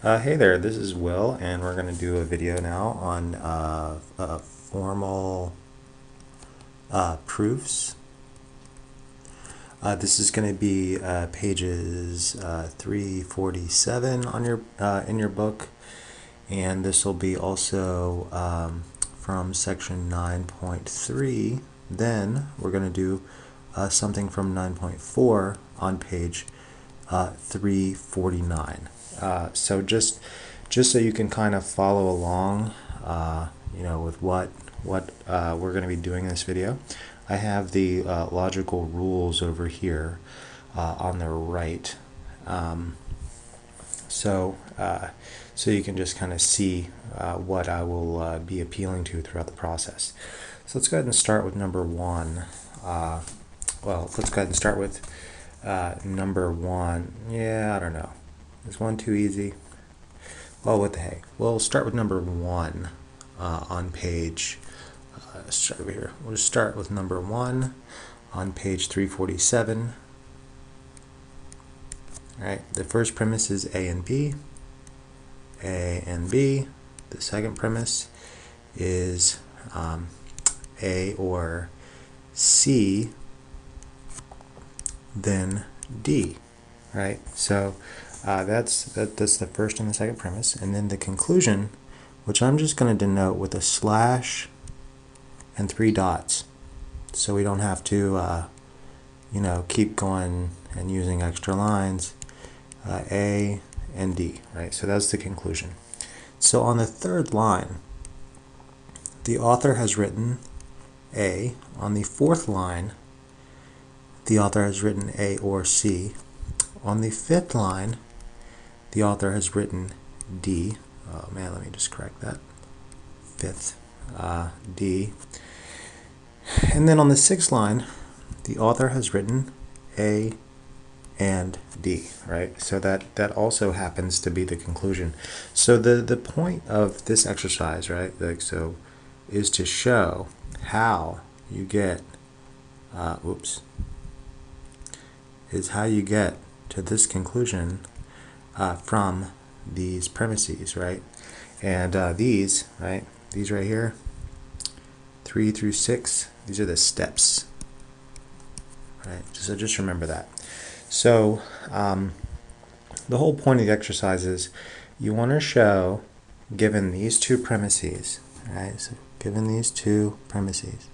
Hey there, this is Will, and we're going to do a video now on formal proofs. This is going to be pages 347 on your in your book, and this will be also from section 9.3. Then we're going to do something from 9.4 on page 349. So just so you can kind of follow along, with what we're going to be doing in this video, I have the logical rules over here on the right. So you can just kind of see what I will be appealing to throughout the process. So let's go ahead and start with number one. Let's go ahead and start with number one. Yeah, I don't know. Is one too easy? Well, what the heck? We'll start with number one on page. Let's start over here. We'll just start with number one on page 347. All right. The first premise is A and B. A and B. The second premise is A or C, then D. Right. So that's the first and the second premise, and then the conclusion, which I'm just going to denote with a slash and 3 dots, so we don't have to keep going and using extra lines. A and D, right? So that's the conclusion. So on the third line, the author has written A. On the fourth line, the author has written A or C. On the fifth line, the author has written D. Oh man, let me just correct that. Fifth, D. And then on the sixth line, the author has written A and D, right? So that also happens to be the conclusion. So the point of this exercise, right, is to show how you get, is how you get to this conclusion from these premises, right? And these right here, 3 through 6, these are the steps, right? So just remember that. So the whole point of the exercise is you want to show, given these two premises, right? So given these two premises,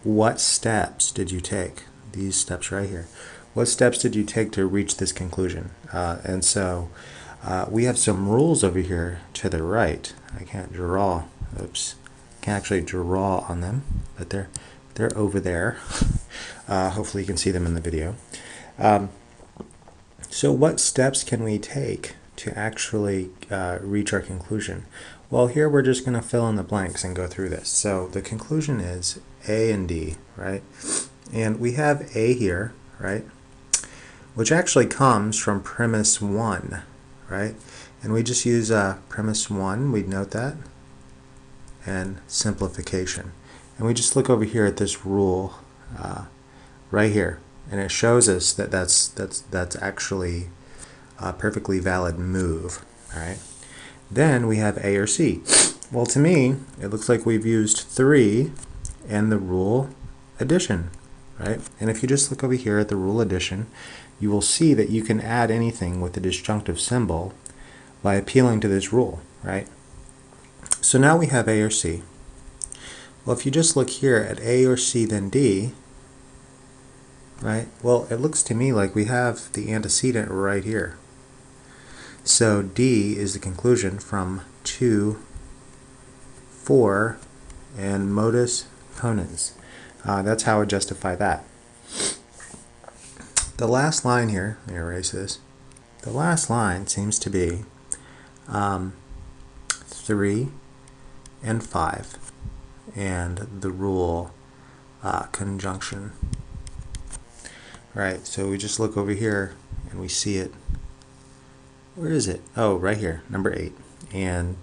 what steps did you take? These steps right here. What steps did you take to reach this conclusion? And so we have some rules over here to the right. I can't draw. Oops. Can't actually draw on them, but they're over there. Hopefully you can see them in the video. So what steps can we take to actually reach our conclusion? Well, here we're just going to fill in the blanks and go through this. So the conclusion is A and D, right? And we have A here, right, which actually comes from premise 1, right? And we just use premise 1, we note that, and simplification. And we just look over here at this rule right here, and it shows us that that's actually a perfectly valid move, all right? Then we have A or C. Well, to me, it looks like we've used 3 and the rule addition, right? And if you just look over here at the rule addition, you will see that you can add anything with the disjunctive symbol by appealing to this rule, right? So now we have A or C. Well, if you just look here at A or C then D, right? Well, it looks to me like we have the antecedent right here. So D is the conclusion from 2, 4, and modus ponens. That's how I would justify that. The last line here, let me erase this. The last line seems to be 3 and 5, and the rule conjunction. Right, so we just look over here and we see it. Where is it? Oh, right here, number 8. And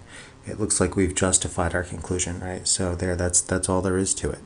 it looks like we've justified our conclusion, right? So there, that's all there is to it.